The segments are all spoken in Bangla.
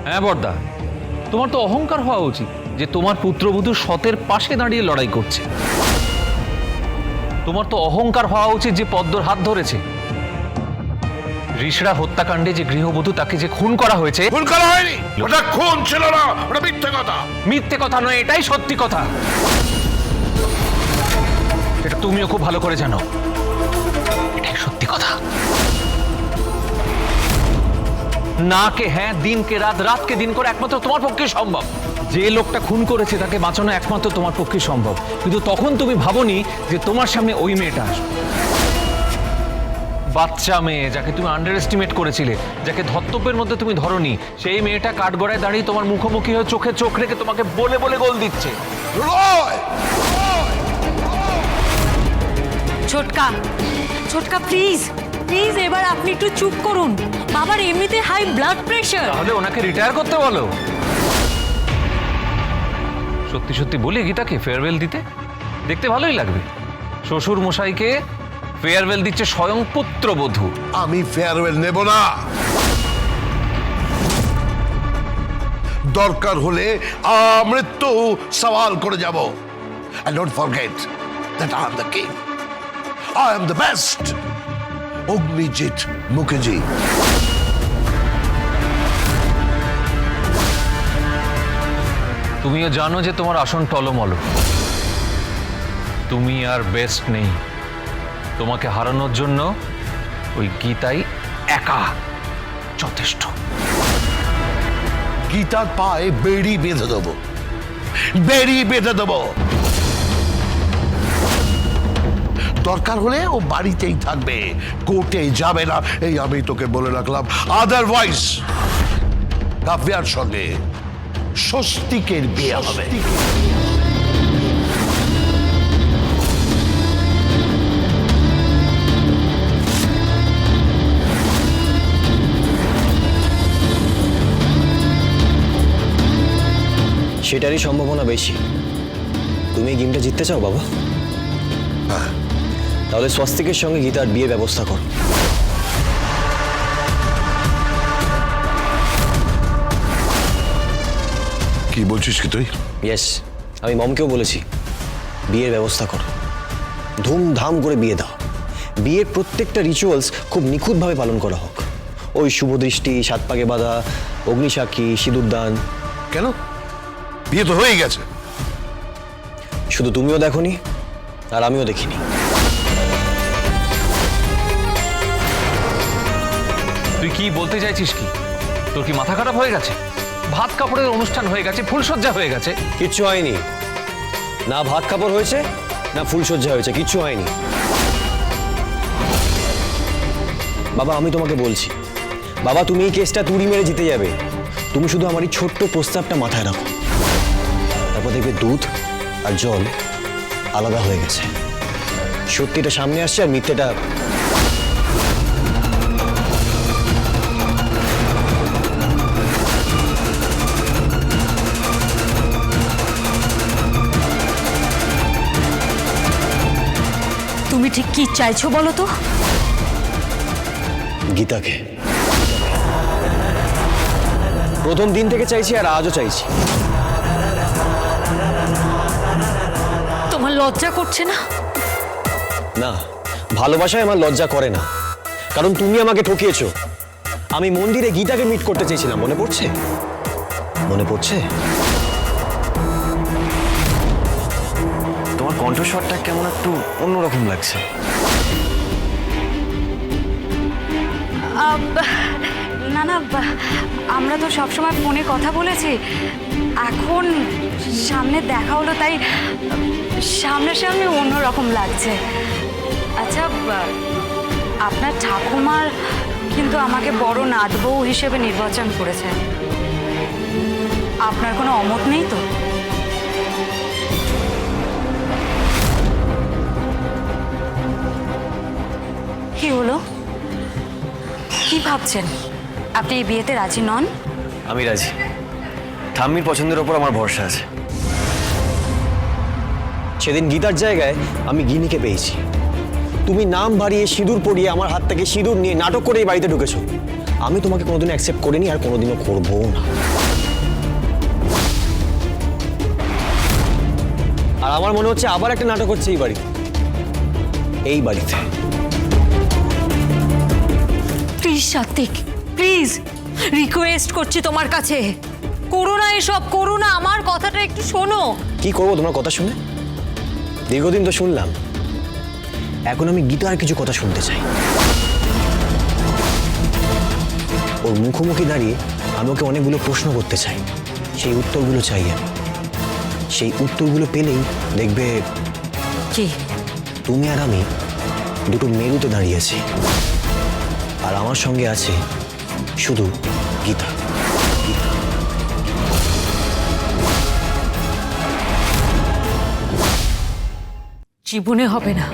হ্যাঁ বড়দা, তোমার তো অহংকার হওয়া উচিত যে তোমার পুত্রবধূ সতের পাশে দাঁড়িয়ে লড়াই করছে। তোমার তো অহংকার হওয়া উচিত যে পদ্মর হাত ধরেছে। ঋষরা হত্যাকাণ্ডে যে গৃহবধূ তাকে যে খুন করা হয়েছে। খুন করা হয়নি, ওটা খুন ছিল না, ওটা মিথ্যে কথা। মিথ্যে কথা নয়, এটাই সত্যি কথা। এটা তুমিও খুব ভালো করে জানো, এটাই সত্যি কথা। না কে হ্যাঁ, দিনকে রাত, রাতকে দিন করে একমাত্র তোমার পক্ষে সম্ভব। যে লোকটা খুন করেছে তাকে বাঁচানো একমাত্র তোমার পক্ষে সম্ভব, কিন্তু তখন তুমি ভাবোনি যে তোমার সামনে ওই মেয়েটা আসবে। বাচ্চা মেয়ে যাকে তুমি আন্ডার এস্টিমেট করেছিলে, যাকে ধর্তব্যের মধ্যে তুমি ধরনি, সেই মেয়েটা কাঠগড়ায় দাঁড়িয়ে তোমার মুখোমুখি হয়ে চোখে চোখ রেখে তোমাকে বলে বলে গোল দিচ্ছে। ছোটকা, ছোটকা প্লিজ প্লিজ এবার আপনি একটু চুপ করুন। বাবার এমনিতে হাই ব্লাড প্রেশার। তাহলে ওনাকে রিটায়ার করতে বলো। সত্যি সত্যি বলি গীতাকে ফেয়ারওয়েল দিতে, দেখতে ভালোই লাগবে। শ্বশুর মশাইকে ফেয়ারওয়েল দিচ্ছে স্বয়ং পুত্রবধূ। আমি ফেয়ারওয়েল নেব না। দরকার হলে মৃত্যু সওয়াল করে যাব। And don't forget that I am the king. I am the best. Agnijit Mukherjee. তুমিও জানো যে তোমার আসন টলমল। তুমি আর বেস্ট নেই। তোমাকে হারানোর জন্য ওই গীতাই একা যথেষ্ট। গীতার পায়ে বেড়ি বেঁধে দেবো, বেড়ি বেঁধে দেবো। দরকার হলে ও বাড়িতেই থাকবে, কোর্টে যাবে না, এই আমি তোকে বলে রাখলাম। আদারওয়াইজ কাব্যার সঙ্গে স্বস্তিকের বিয়ে হবে। সেটারই সম্ভাবনা বেশি। তুমি এই গেমটা জিততে চাও বাবা? হ্যাঁ। তাহলে স্বস্তিকের সঙ্গে গীতার বিয়ে ব্যবস্থা করো। কি বলছিস কি তুই? ইয়েস, আমি মমকেও বলেছি বিয়ের ব্যবস্থা করো, ধুমধাম করে বিয়ে দাও। বিয়ের প্রত্যেকটা রিচুয়ালস খুব নিখুঁতভাবে পালন করা হোক। ওই শুভ দৃষ্টি, সাত পাকে বাঁধা, অগ্নিসাক্ষী, সিঁদুরদান। কেন? বিয়ে তো হয়ে গেছে। শুধু তুমিও দেখোনি আর আমিও দেখিনি। তুই কি বলতে চাইছিস? কি তোর কি মাথা খারাপ হয়ে গেছে? ভাত কাপড়ের অনুষ্ঠান হয়ে গেছে, ফুলসজ্জা হয়ে গেছে। কিচ্ছু হয়নি। না ভাত কাপড় হয়েছে, না ফুলসজ্জা হয়েছে, কিচ্ছু হয়নি। বাবা আমি তোমাকে বলছি, বাবা তুমি এই কেসটা তুড়ি মেরে জিতে যাবে। তুমি শুধু আমার এই ছোট্ট প্রস্তাবটা মাথায় রাখো, তারপর দেখবে দুধ আর জল আলাদা হয়ে গেছে। সত্যিটা সামনে আসছে আর মিথ্যেটা তুমি ঠিক কি চাইছো বলো তো? গীতাকে প্রথম দিন থেকে চাইছি আর আজও চাইছি। তোমার লজ্জা করছে না? না, ভালোবাসায় আমার লজ্জা করে না, কারণ তুমি আমাকে ঠকিয়েছো। আমি মন্দিরে গীতাকে মিট করতে চেয়েছিলাম, মনে পড়ছে? মনে পড়ছে? তোমার কণ্ঠস্বরটা কেমন একটু অন্যরকম লাগছে। না না, আমরা তো সবসময় ফোনে কথা বলেছি, এখন সামনে দেখা হলো তাই সামনাসামনি অন্যরকম লাগছে। আচ্ছা, আপনার ঠাকুমার কিন্তু আমাকে বড় নাতবউ হিসেবে নির্বাচন করেছে। আপনার কোনো অমত নেই তো? কি হলো? কি ভাবছেন? আপনি এই বিয়েতে রাজি নন? আমি রাজি। ঠাম্মির পছন্দের ওপর আমার ভরসা আছে। সেদিন গীতার জায়গায় আমি গিনিকে পেয়েছি। তুমি নাম বাড়িয়ে সিঁদুর পরিয়ে আমার হাত থেকে সিঁদুর নিয়ে নাটক করে এই বাড়িতে ঢুকেছো। আমি তোমাকে কোনোদিনও অ্যাকসেপ্ট করিনি আর কোনোদিনও করবো না। আর আমার মনে হচ্ছে আবার একটা নাটক হচ্ছে এই বাড়িতে, এই বাড়িতে। প্লিজ সাত্বিক, প্লিজ রিকোয়েস্ট করছি তোমার কাছে, করো না এসব, করো না, আমার কথাটা একটু শোনো। কি করবো তোমার কথা শুনে? দীর্ঘদিন তো শুনলাম, এখন আমি গীতার কিছু কথা শুনতে চাই। ওর মুখোমুখি দাঁড়িয়ে আমি ওকে অনেকগুলো প্রশ্ন করতে চাই, সেই উত্তরগুলো চাই আমি। সেই উত্তরগুলো পেলেই দেখবে কি? তুমি আর আমি দুটো মেরুতে দাঁড়িয়েছি, আর আমার সঙ্গে আছে শুধু গীতা। জীবনে হবে না,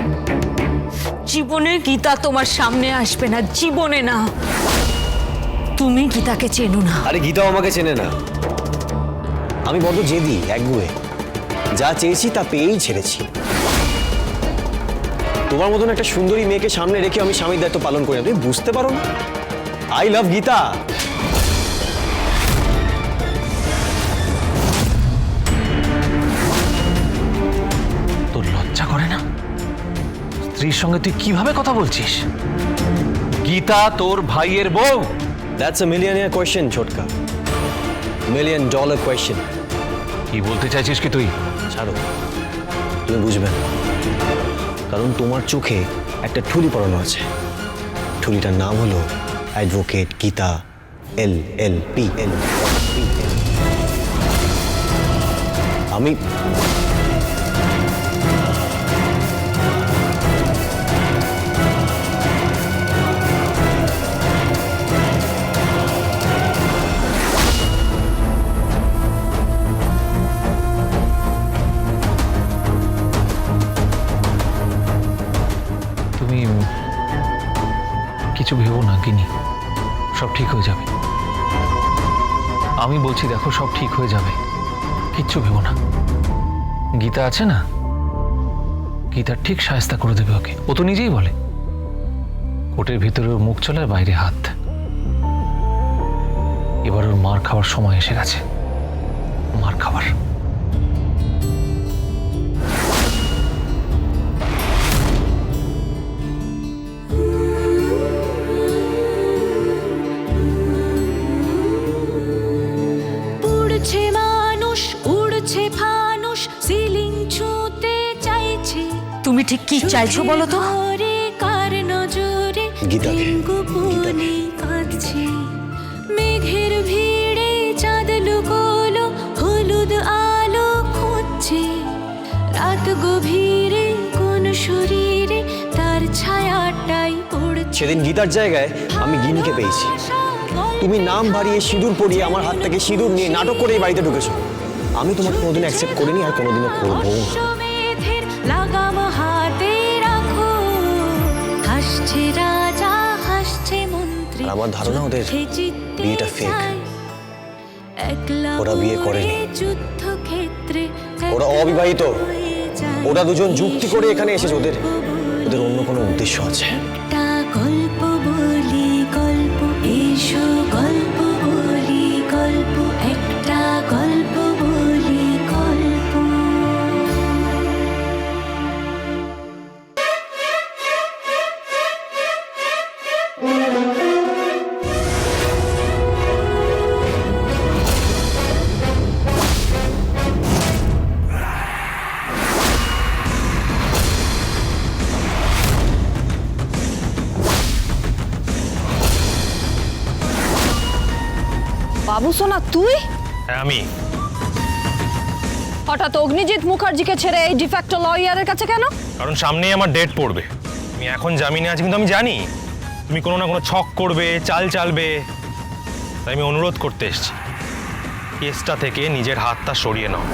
জীবনে গীতা তোমার সামনে আসবে না, জীবনে না। তুমি গীতাকে চেনো না। আরে গীতাও আমাকে চেনে না। আমি বড্ড জেদি, একগুঁয়ে, যা চেয়েছি তা পেয়েই ছেড়েছি। তোমার মতন একটা সুন্দরী মেয়েকে সামনে রেখে আমি স্বামীর দায়িত্ব পালন করি না, তুমি বুঝতে পারো না? I love Gita. তোর লজ্জা করে না? স্ত্রীর সঙ্গে তুই কিভাবে কথা বলছিস? গীতা তোর ভাইয়ের বউ। দ্যাটস আ মিলিয়নিয়ার কোয়েশ্চেন ছোটকা, $1 million কোয়েশ্চেন। কি বলতে চাইছিস কি তুই? ছাড়ো, তুমি বুঝবে না, কারণ তোমার চোখে একটা ঠুলি পরানো আছে। ঠুলিটার নাম হলো অ্যাডভোকেট গীতা LLP। আমি তুমি কিছু ভেবো না গিনি, সব ঠিক হয়ে যাবে। আমি বলছি দেখো, সব ঠিক হয়ে যাবে, কিচ্ছু ভেবো না। গীতা আছে না, গীতা ঠিক শায়েস্তা করে দেবে ওকে। ও তো নিজেই বলে কোর্টের ভিতরে ওর মুখ চলে আর বাইরে হাত। এবার ওর মার খাওয়ার সময় এসে গেছে, মার খাবার। উড়ছে মানুষ, উড়ছে ফানুষ, সিলিং ছুঁতে চাইছে। তুমি ঠিক কি চাইছো বলো তো? ঘরে কার নজরে গীতাকে, গোপনে কাঁদছে। মেঘের ভিড়ে চাঁদ লুকোলো, হলুদ আলো খুঁজছে। রাত গভীরে কোন শরীরে তার ছায়াটাই পড়ছে। সেদিন গীতার জায়গায় আমি গিনিকে পেয়েছি। তুমি নাম বাড়িয়ে সিঁদুর পরিয়ে আমার হাত থেকে সিঁদুর নিয়ে নাটক করে এই বাড়িতে ঢুকেছো। আমি তোমাকে কোনোদিন অ্যাকসেপ্ট করিনি আর কোনোদিনও করবো না। অশ্বমেধের লাগাম হাতে রাখো, হাসছে রাজা, হাসছে মন্ত্রী। আর আমার ধারণা ওদের চিত্তে বিয়েটা fake। চায়। একলা ওরা বিয়ে করেনি। যুদ্ধক্ষেত্রে ওরা অবিবাহিত। হয়ে যায়। ওরা দুজন যুক্তি করে এখানে এসেছে, ওদের অন্য কোনো উদ্দেশ্য আছে। একটা গল্প বলি, গল্প, এসো গল্প বলি, গল্প, একটা গল্প বলি, গল্প। বাবু সোনা, তুই হ্যাঁ আমি। হঠাৎ অগ্নিজিৎ মুখার্জিকে ছেড়ে এই ডিফ্যাক্টো লয়ারের কাছে কেন? কারণ সামনেই আমার ডেট পড়বে। আমি এখন জামিনে আছি, কিন্তু আমি জানি তুমি কোনো না কোনো ছক করবে, চাল চালবে, তাই আমি অনুরোধ করতে এসেছি, কেসটা থেকে নিজের হাতটা সরিয়ে নাও।